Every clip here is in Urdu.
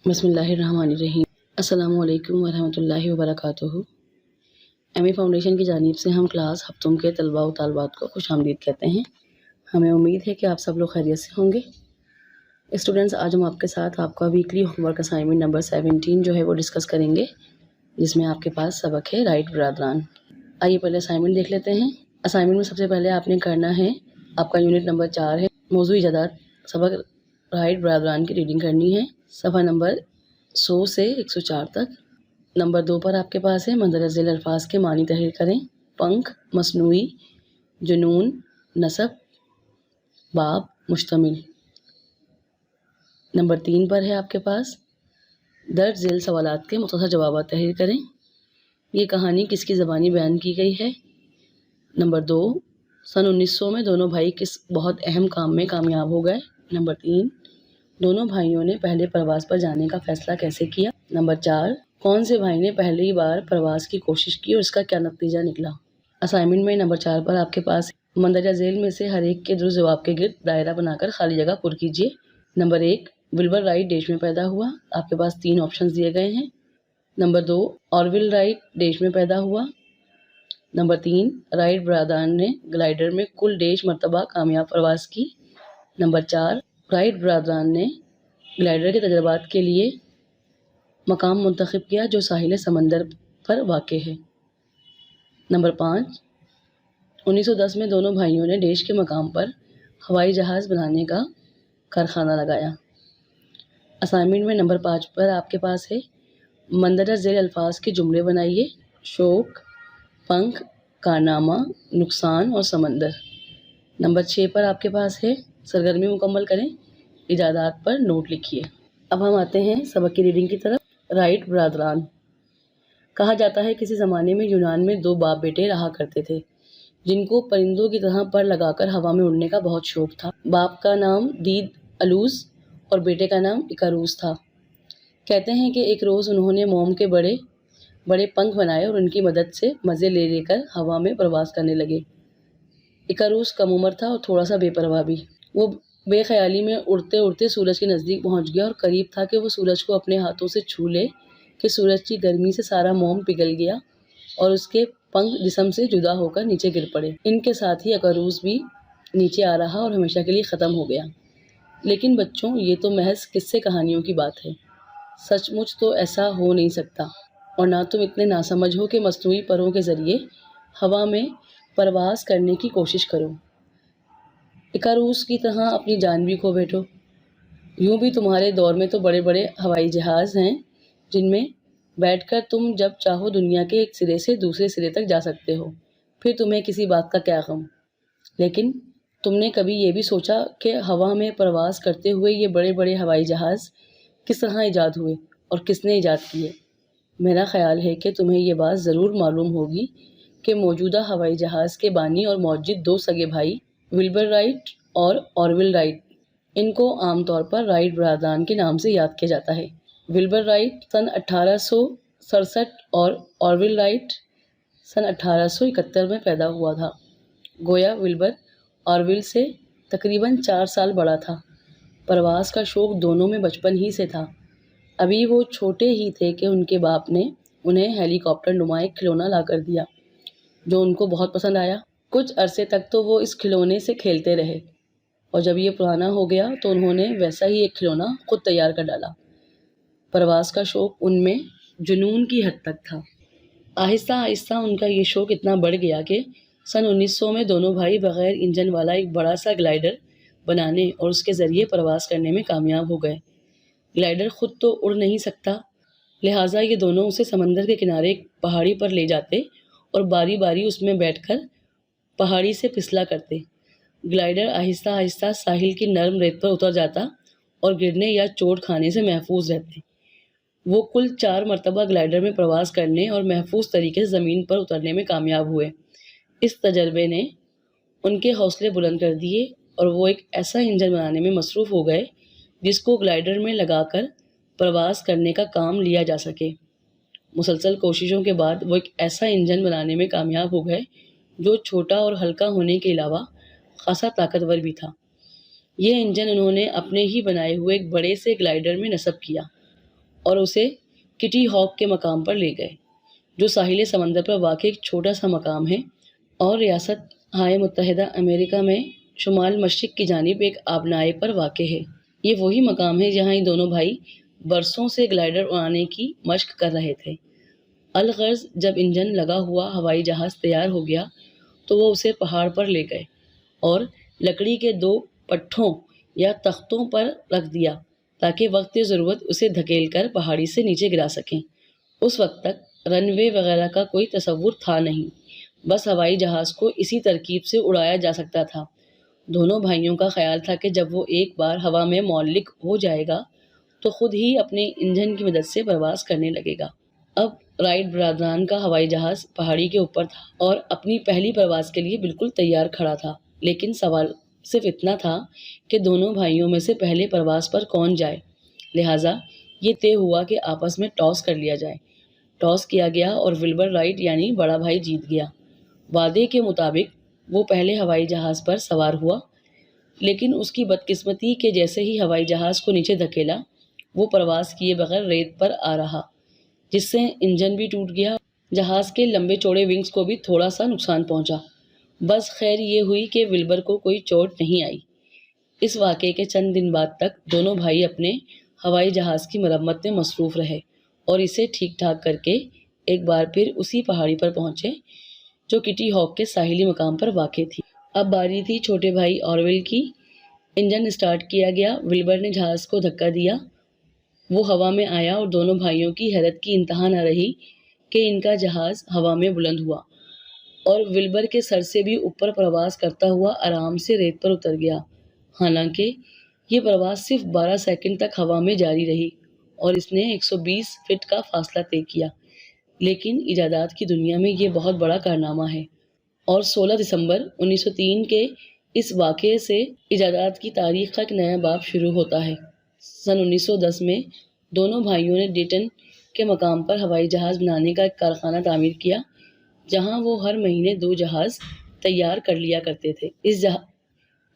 بسم اللہ الرحمن الرحیم۔ السلام علیکم ورحمۃ اللہ وبرکاتہ۔ ایم اے فاؤنڈیشن کی جانب سے ہم کلاس ہفتوں کے طلباء و طالبات کو خوش آمدید کہتے ہیں۔ ہمیں امید ہے کہ آپ سب لوگ خیریت سے ہوں گے۔ اسٹوڈنٹس، آج ہم آپ کے ساتھ آپ کا weekly home work assignment number 17 جو ہے وہ ڈسکس کریں گے، جس میں آپ کے پاس سبق ہے رائٹ برادران۔ آئیے پہلے اسائنمنٹ دیکھ لیتے ہیں۔ اسائنمنٹ میں سب سے پہلے آپ نے کرنا ہے، آپ کا یونٹ نمبر 4 ہے، موضوع ایجادات، سبق رائٹ برادران کی ریڈنگ کرنی ہے، صفحہ نمبر 100 سے 104 تک۔ نمبر 2 پر آپ کے پاس ہے مندرجہ ذیل الفاظ کے معنی تحریر کریں۔ پنکھ، مصنوعی، جنون، نسب، باب، مشتمل۔ نمبر 3 پر ہے آپ کے پاس درج ذیل سوالات کے مختصر جوابات تحریر کریں۔ یہ کہانی کس کی زبانی بیان کی گئی ہے؟ نمبر 2، سن 1900 میں دونوں بھائی کس بہت اہم کام میں کامیاب ہو گئے؟ نمبر 3، دونوں بھائیوں نے پہلے پرواز پر جانے کا فیصلہ کیسے کیا؟ نمبر 4، کون سے بھائی نے پہلی بار پرواز کی کوشش کی اور اس کا کیا نتیجہ نکلا؟ اسائنمنٹ میں نمبر 4 پر آپ کے پاس مندرجہ ذیل میں سے ہر ایک کے درست جواب کے گرد دائرہ بنا کر خالی جگہ پر کیجیے۔ نمبر 1، ولبر رائٹ دیش میں پیدا ہوا۔ آپ کے پاس 3 آپشنز دیے گئے ہیں۔ نمبر 2، آرول رائٹ دیش میں پیدا ہوا۔ نمبر 3، رائٹ برادران نے گلائیڈر میں کل ڈیش مرتبہ کامیاب پرواز کی۔ نمبر 4، رائٹ برادران نے گلائیڈر کے تجربات کے لیے مقام منتخب کیا جو ساحل سمندر پر واقع ہے۔ نمبر 5، 1910 میں دونوں بھائیوں نے ڈیش کے مقام پر ہوائی جہاز بنانے کا کارخانہ لگایا۔ اسائنمنٹ میں نمبر 5 پر آپ کے پاس ہے مندرجہ ذیل الفاظ کے جملے بنائیے۔ شوق، پنکھ، کارنامہ، نقصان اور سمندر۔ نمبر 6 پر آپ کے پاس ہے سرگرمی مکمل کریں، ایجادات پر نوٹ لکھیے۔ اب ہم آتے ہیں سبق کی ریڈنگ کی طرف۔ رائٹ برادران۔ کہا جاتا ہے کسی زمانے میں یونان میں 2 باپ بیٹے رہا کرتے تھے جن کو پرندوں کی طرح پر لگا کر ہوا میں اڑنے کا بہت شوق تھا۔ باپ کا نام دید الوس اور بیٹے کا نام اکاروس تھا۔ کہتے ہیں کہ ایک روز انہوں نے موم کے بڑے بڑے پنکھ بنائے اور ان کی مدد سے مزے لے لے کر ہوا میں پرواز کرنے لگے۔ اکاروس کم عمر تھا اور تھوڑا سا بے پرواہ بھی۔ وہ بے خیالی میں اڑتے اڑتے سورج کے نزدیک پہنچ گیا اور قریب تھا کہ وہ سورج کو اپنے ہاتھوں سے چھو لے کہ سورج کی گرمی سے سارا موم پگھل گیا اور اس کے پنکھ جسم سے جدا ہو کر نیچے گر پڑے۔ ان کے ساتھ ہی اکاروس بھی نیچے آ رہا اور ہمیشہ کے لیے ختم ہو گیا۔ لیکن بچوں، یہ تو محض قصے کہانیوں کی بات ہے۔ سچ مچ تو ایسا ہو نہیں سکتا، اور نہ تم اتنے ناسمجھ ہو کہ مصنوعی پروں کے ذریعے ہوا میں پرواز کرنے کی کوشش کرو۔ اکاروس کی طرح اپنی جان بھی کھو بیٹھو۔ یوں بھی تمہارے دور میں تو بڑے بڑے ہوائی جہاز ہیں جن میں بیٹھ کر تم جب چاہو دنیا کے ایک سرے سے دوسرے سرے تک جا سکتے ہو، پھر تمہیں کسی بات کا کیا غم۔ لیکن تم نے کبھی یہ بھی سوچا کہ ہوا میں پرواز کرتے ہوئے یہ بڑے بڑے ہوائی جہاز کس طرح ایجاد ہوئے اور کس نے ایجاد کیے؟ میرا خیال ہے کہ تمہیں یہ بات ضرور معلوم ہوگی کہ موجودہ ہوائی جہاز کے بانی اور موجد 2 سگے بھائی ولبر رائٹ اور آرول رائٹ، ان کو عام طور پر رائٹ برادران کے نام سے یاد کیا جاتا ہے۔ ولبر رائٹ سن 1867 اور آرول رائٹ سن 1871 میں پیدا ہوا تھا۔ گویا ولبر آرول سے تقریباً 4 سال بڑا تھا۔ پرواز کا شوق دونوں میں بچپن ہی سے تھا۔ ابھی وہ چھوٹے ہی تھے کہ ان کے باپ نے انہیں ہیلی کاپٹر نما ایک کھلونا لا کر دیا جو ان کو بہت پسند آیا۔ کچھ عرصے تک تو وہ اس کھلونے سے کھیلتے رہے، اور جب یہ پرانا ہو گیا تو انہوں نے ویسا ہی ایک کھلونا خود تیار کر ڈالا۔ پرواز کا شوق ان میں جنون کی حد تک تھا۔ آہستہ آہستہ ان کا یہ شوق اتنا بڑھ گیا کہ سن 1900 میں دونوں بھائی بغیر انجن والا ایک بڑا سا گلائیڈر بنانے اور اس کے ذریعے پرواز کرنے میں کامیاب ہو گئے۔ گلائیڈر خود تو اڑ نہیں سکتا، لہٰذا یہ دونوں اسے سمندر کے کنارے ایک پہاڑی پر لے جاتے اور باری باری اس میں بیٹھ کر پہاڑی سے پھسلا کرتے۔ گلائیڈر آہستہ آہستہ ساحل کی نرم ریت پر اتر جاتا اور گرنے یا چوٹ کھانے سے محفوظ رہتے۔ وہ کل 4 مرتبہ گلائیڈر میں پرواز کرنے اور محفوظ طریقے سے زمین پر اترنے میں کامیاب ہوئے۔ اس تجربے نے ان کے حوصلے بلند کر دیے اور وہ ایک ایسا انجن بنانے میں مصروف ہو گئے جس کو گلائیڈر میں لگا کر پرواز کرنے کا کام لیا جا سکے۔ مسلسل کوششوں کے بعد وہ ایک ایسا انجن بنانے میں کامیاب ہو گئے جو چھوٹا اور ہلکا ہونے کے علاوہ خاصا طاقتور بھی تھا۔ یہ انجن انہوں نے اپنے ہی بنائے ہوئے ایک بڑے سے گلائیڈر میں نصب کیا اور اسے کٹی ہاک کے مقام پر لے گئے، جو ساحل سمندر پر واقع ایک چھوٹا سا مقام ہے اور ریاست ہائے متحدہ امریکہ میں شمال مشرق کی جانب ایک آبنائے پر واقع ہے۔ یہ وہی مقام ہے جہاں یہ دونوں بھائی برسوں سے گلائڈر اڑانے کی مشق کر رہے تھے۔ الغرض جب انجن لگا ہوا ہوائی جہاز تیار ہو گیا تو وہ اسے پہاڑ پر لے گئے اور لکڑی کے 2 پٹھوں یا تختوں پر رکھ دیا تاکہ وقت ضرورت اسے دھکیل کر پہاڑی سے نیچے گرا سکیں۔ اس وقت تک رن وے وغیرہ کا کوئی تصور تھا نہیں، بس ہوائی جہاز کو اسی ترکیب سے اڑایا جا سکتا تھا۔ دونوں بھائیوں کا خیال تھا کہ جب وہ ایک بار ہوا میں معلق ہو جائے گا تو خود ہی اپنے انجن کی مدد سے پرواز کرنے لگے گا۔ اب رائٹ برادران کا ہوائی جہاز پہاڑی کے اوپر تھا اور اپنی پہلی پرواز کے لیے بالکل تیار کھڑا تھا، لیکن سوال صرف اتنا تھا کہ دونوں بھائیوں میں سے پہلے پرواز پر کون جائے۔ لہٰذا یہ طے ہوا کہ آپس میں ٹاس کر لیا جائے۔ ٹاس کیا گیا اور ولبر رائٹ یعنی بڑا بھائی جیت گیا۔ وعدے کے مطابق وہ پہلے ہوائی جہاز پر سوار ہوا، لیکن اس کی بدقسمتی کہ جیسے ہی ہوائی جہاز کو نیچے دھکیلا وہ پرواز کیے بغیر ریت پر آ رہا، جس سے انجن بھی ٹوٹ گیا، جہاز کے لمبے چوڑے ونگز کو بھی تھوڑا سا نقصان پہنچا۔ بس خیر یہ ہوئی کہ ولبر کو کوئی چوٹ نہیں آئی۔ اس واقعے کے چند دن بعد تک دونوں بھائی اپنے ہوائی جہاز کی مرمت میں مصروف رہے اور اسے ٹھیک ٹھاک کر کے ایک بار پھر اسی پہاڑی پر پہنچے جو کٹی ہاک کے ساحلی مقام پر واقع تھی۔ اب باری تھی چھوٹے بھائی آرویل کی۔ انجن اسٹارٹ کیا گیا، ولبر نے جہاز کو دھکا دیا، وہ ہوا میں آیا اور دونوں بھائیوں کی حیرت کی انتہا نہ رہی کہ ان کا جہاز ہوا میں بلند ہوا اور ولبر کے سر سے بھی اوپر پرواز کرتا ہوا آرام سے ریت پر اتر گیا۔ حالانکہ یہ پرواز صرف 12 سیکنڈ تک ہوا میں جاری رہی اور اس نے 120 فٹ کا فاصلہ طے کیا، لیکن ایجادات کی دنیا میں یہ بہت بڑا کارنامہ ہے اور 16 دسمبر 1903 کے اس واقعے سے ایجادات کی تاریخ کا ایک نیا باب شروع ہوتا ہے۔ سن 1910 میں دونوں بھائیوں نے ڈیٹن کے مقام پر ہوائی جہاز بنانے کا ایک کارخانہ تعمیر کیا، جہاں وہ ہر مہینے 2 جہاز تیار کر لیا کرتے تھے۔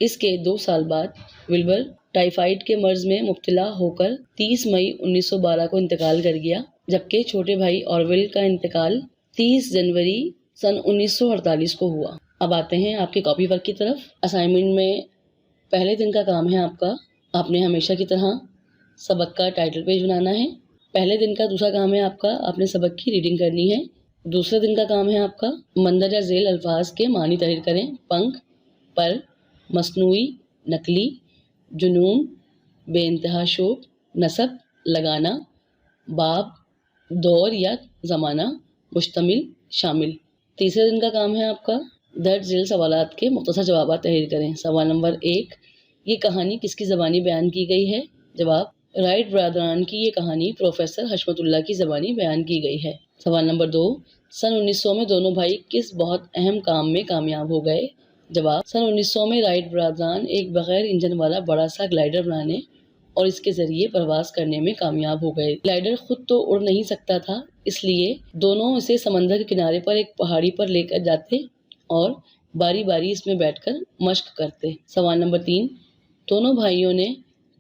اس کے 2 سال بعد ولبر ٹائیفائڈ کے مرض میں مبتلا ہو کر 30 مئی 1912 کو انتقال کر گیا، جبکہ چھوٹے بھائی آرویل کا انتقال 30 جنوری سن 1948 کو ہوا۔ اب آتے ہیں آپ کے کاپی ورک کی طرف۔ اسائنمنٹ میں پہلے دن کا کام ہے آپ نے ہمیشہ کی طرح سبق کا ٹائٹل پیج بنانا ہے۔ پہلے دن کا دوسرا کام ہے آپ نے سبق کی ریڈنگ کرنی ہے۔ دوسرے دن کا کام ہے مندرجہ ذیل الفاظ کے معنی تحریر کریں۔ پنکھ، پر، مصنوعی، نقلی، جنون، بے انتہا شوق، نسب، لگانا، باب، دور یا زمانہ، مشتمل، شامل۔ تیسرے دن کا کام ہے درج ذیل سوالات کے مختصر جوابات تحریر کریں۔ سوال نمبر 1، یہ کہانی کس کی زبانی بیان کی گئی ہے؟ جواب، رائٹ برادران کی یہ کہانی پروفیسر حشمت اللہ کی زبانی بیان کی گئی ہے۔ سوال نمبر 2، سن 1900 میں دونوں بھائی کس بہت اہم کام میں کامیاب ہو گئے؟ جواب، سن 1900 میں رائٹ برادران ایک بغیر انجن والا بڑا سا گلائڈر بنانے اور اس کے ذریعے پرواز کرنے میں کامیاب ہو گئے۔ گلائڈر خود تو اڑ نہیں سکتا تھا، اس لیے دونوں اسے سمندر کے کنارے پر ایک پہاڑی پر لے کر جاتے اور باری باری اس میں بیٹھ کر مشق کرتے۔ سوال نمبر 3، دونوں بھائیوں نے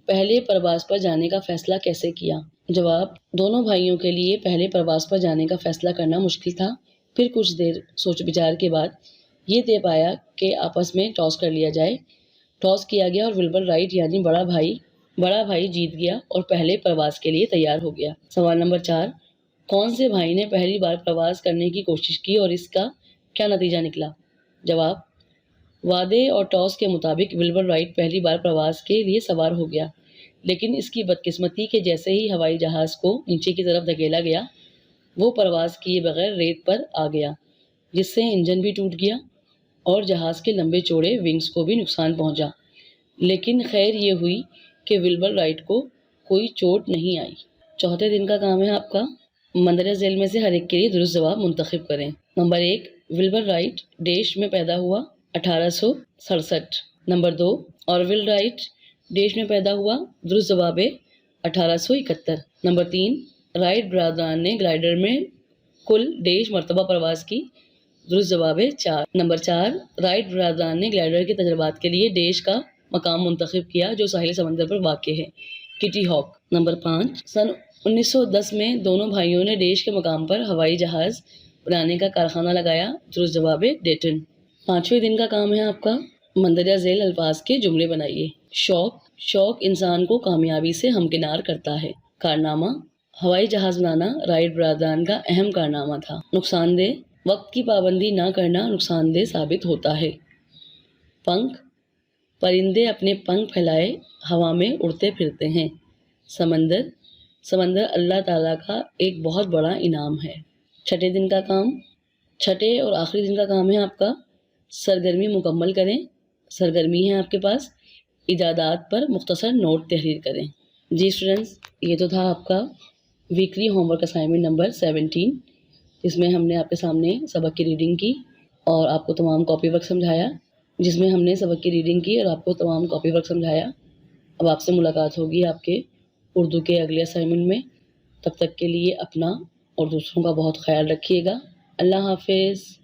پہلے پرواز پر جانے کا فیصلہ کیسے کیا؟ جواب، دونوں بھائیوں کے لیے پہلے پرواز پر جانے کا فیصلہ کرنا مشکل تھا۔ پھر کچھ دیر سوچ بچار کے بعد یہ طے پایا کہ آپس میں ٹاس کر لیا جائے۔ ٹاس کیا گیا اور ولبر رائٹ یعنی بڑا بھائی جیت گیا اور پہلے پرواز کے لیے تیار ہو گیا۔ سوال نمبر 4، کون سے بھائی نے پہلی بار پرواز کرنے کی کوشش کی اور اس کا کیا نتیجہ نکلا؟ جواب، وعدے اور ٹاس کے مطابق ولبر رائٹ پہلی بار پرواز کے لیے سوار ہو گیا، لیکن اس کی بدقسمتی کہ جیسے ہی ہوائی جہاز کو نیچے کی طرف دھکیلا گیا وہ پرواز کیے بغیر ریت پر آ گیا، جس سے انجن بھی ٹوٹ گیا اور جہاز کے لمبے چوڑے ونگز کو بھی نقصان پہنچا۔ لیکن خیر یہ ہوئی کہ ولبر رائٹ کو کوئی چوٹ نہیں آئی۔ چوتھے دن کا کام ہے مندرجہ ذیل میں سے ہر ایک کے لیے درست جواب منتخب کریں۔ نمبر 1، ولبر رائٹ دیش میں پیدا ہوا 1867۔ نمبر 2، آرویل رائٹ دیش میں پیدا ہوا، درست جواب ہے 1871۔ نمبر 3، رائٹ برادران نے گلائڈر میں کل دیش مرتبہ پرواز کی، درست جواب ہے 4۔ نمبر 4، رائٹ برادران نے گلائڈر کے تجربات کے لیے دیش کا مقام منتخب کیا جو ساحل سمندر پر واقع ہے، کٹی ہاک۔ نمبر 5، سن 1910 میں دونوں بھائیوں نے ڈیش کے مقام پر ہوائی جہاز بنانے کا کارخانہ لگایا۔ درست جواب ہے ڈیٹن۔ 5ویں دن کا کام ہے آپ کا مندرجہ ذیل الفاظ کے جملے بنائیے۔ شوق انسان کو کامیابی سے ہمکنار کرتا ہے۔ کارنامہ، ہوائی جہاز بنانا رائٹ برادران کا اہم کارنامہ تھا۔ نقصان دہ، وقت کی پابندی نہ کرنا نقصان دہ ثابت ہوتا ہے۔ پنکھ، پرندے اپنے پنکھ پھیلائے ہوا میں اڑتے پھرتے ہیں۔ سمندر اللہ تعالیٰ کا ایک بہت بڑا انعام ہے۔ چھٹے اور آخری دن کا کام ہے آپ کا سرگرمی مکمل کریں۔ سرگرمی ہے آپ کے پاس ایجادات پر مختصر نوٹ تحریر کریں۔ جی اسٹوڈنٹس، یہ تو تھا آپ کا weekly home work assignment number 17، جس میں ہم نے آپ کے سامنے سبق کی ریڈنگ کی اور آپ کو تمام کاپی ورک سمجھایا۔ اب آپ سے ملاقات ہوگی آپ کے اردو کے اگلے اسائنمنٹ میں۔ تب تک کے لیے اپنا اور دوسروں کا بہت خیال رکھیے گا۔ اللہ حافظ۔